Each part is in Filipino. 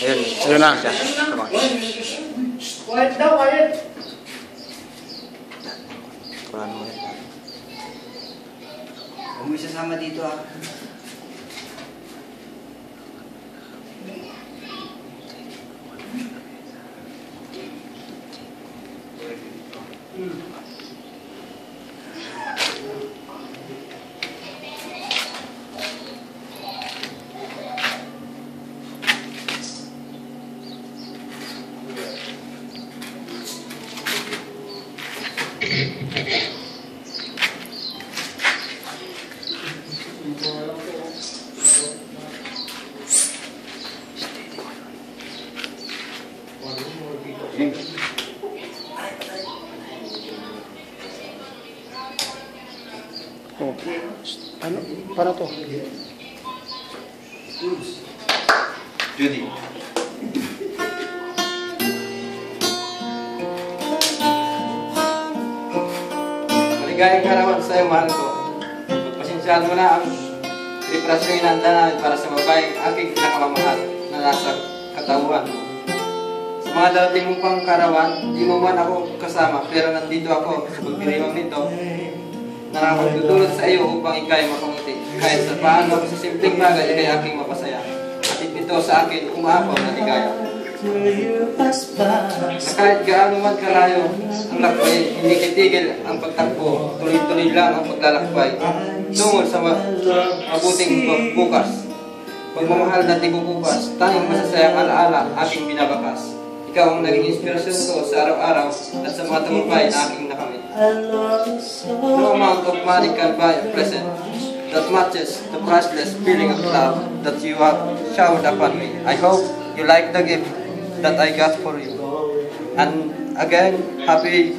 Ayun. Ayun na. Quiet daw, quiet. Kurang mo yan. Huwag mo isasama dito ah. Oh. Ano? Para to? Judy. Maligayang karawan sa iyo, mahal ko. Pagpasensyahan mo na ang preparasyon inanda namin para sa babaeng aking pinakamamahal na nasa katauhan mo. Sa mga darating mong pang karawan, di mo man ako kasama, pero nandito ako sa pagdiriwang nito na magdudulot sa iyo upang ikay makamuti. Kahit sa paano sa simpleng bagay, ikay aking mapasaya. At ito sa akin, umaapaw na ligaya. Na kahit gaano man kalayo ang lakbay, hindi kitigil ang pagtakbo, tuloy-tuloy lang ang paglalakbay tungol sa mabuting bukas. Pagmamahal na tigubukas, tanging masasayang alaala aking binabakas. Ikaw ang naging inspirasyon ko sa araw-araw at sa mga tagumpay na aking nakamit. No amount of money can buy a present that matches the priceless feeling of love that you have showered upon me. I hope you like the gift that I got for you. And again, happy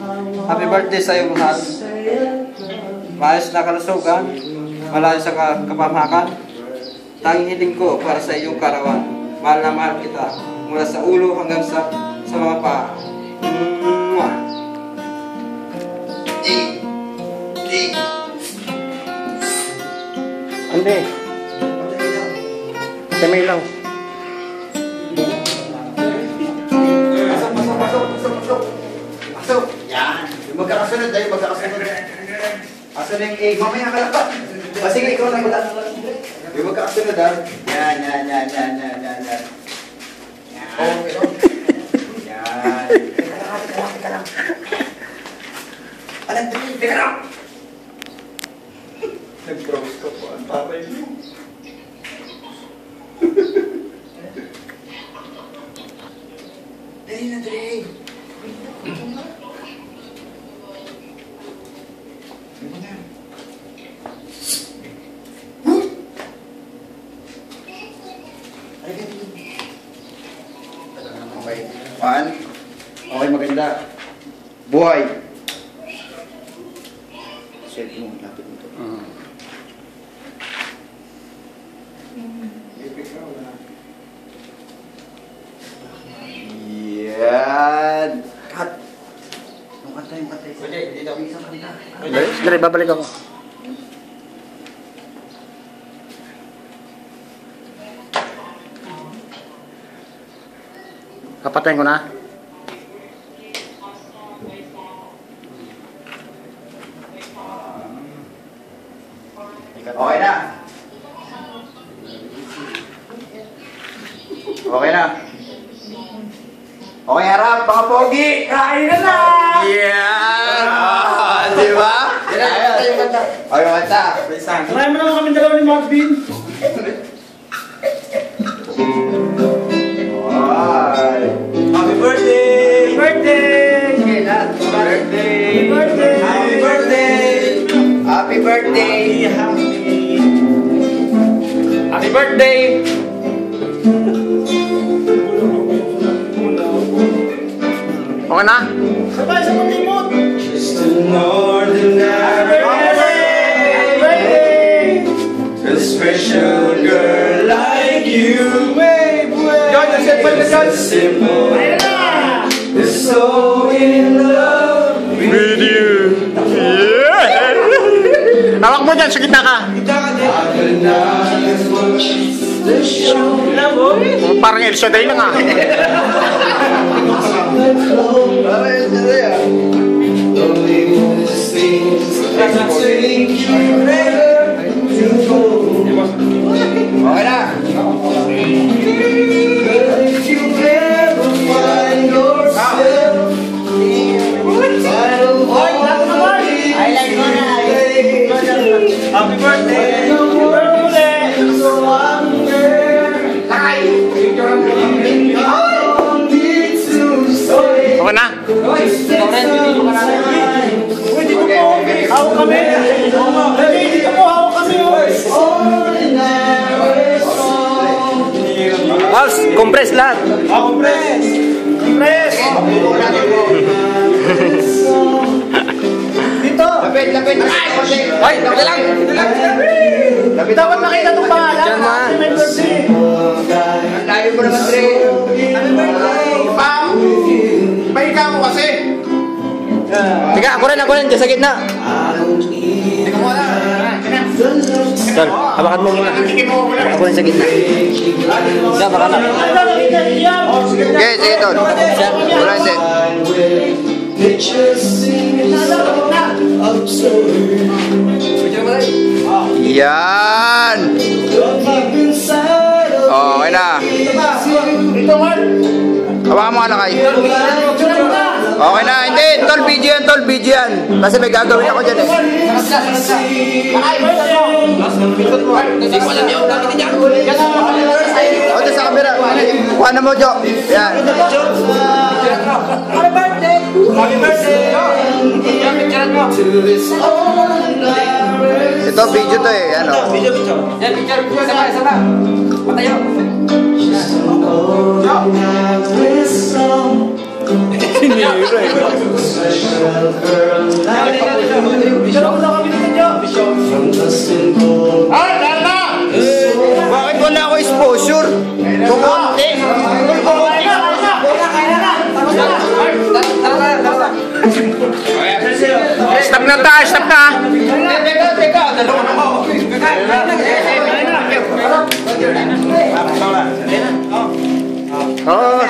birthday sa iyo, mahal. Maayos na kalusugan, malayo sa kapamahakan. Tanging hiling ko para sa iyong karawan. Mahal na mahal kita, mula sa ulo hanggang sa mga paa. Mwah! Ande. Kamay lang. Pasok! Yan! Yung magkakasunod tayo, magkakasunod. Aso na yung egg. Mamaya ka lang pa. Sige, ikaw na mula. Yung magkakasunod ha. Yan. Yan. Teka lang. Alam, teka lang. Nag-browse ka po. Ang papay mo. Dali. Okay, maganda. Buhay. Set mo, lapit mo ito. Yan. Cut. Nung kanta yung patay. Pwede, dito. Isang kanta. Dali, babalik ako. Kapatayin ko na. Okay na. Okay, harap, mga pogi. Kain na na. Yeah! Di ba? Yung kanta. Okay, yung kanta. Try mo naman kami dalawa ni Marvin. Happy birthday! Birthday! Happy birthday! Happy birthday! Okay na? Sabay sa malimot! Just an ordinary Birthday! a special girl like you. Simple. Is so in love With you. Yeah! Hawak mo dyan, sa gitna ka. I will not Parang El Shaddai lang ah. Okay na. Happy birthday! Okay na? Ikaw rin, dito ka natin. Uy, dito po! Hawak kami! Hey, dito po! Hawak kami! House, compress lahat. Compress! Compress! Dito! Lapit, lapit. Ay, dito lang. Lapit. Dapat makita itong pangalan. Diyan, ma. Kasi may birthday. Ang layo mo naman, Dre. Pahinga mo kasi. Sige, ako rin. Diyan sa gitna. Tol, habakan mo muna. Ako rin sa gitna. Diyan, baka na. Okay, sige, Tol. Wala hindi. Yan! Oh, okay na. Hawakan mo ka na kayo. Okay na, hindi. Tol, video yan, Tol, video yan. Kasi may gagawin ako dyan eh. O, dyan sa camera. Kuha na mo, Jo. Yan. Happy birthday! Happy birthday! Yung picture mo. Ito, video to eh. Ano? Yan, picture. Isa pa. Patayo. Bakit wala ako exposure? Kukunti. Stop na ta, stop na. Teka. Dalawa na ako. Oh,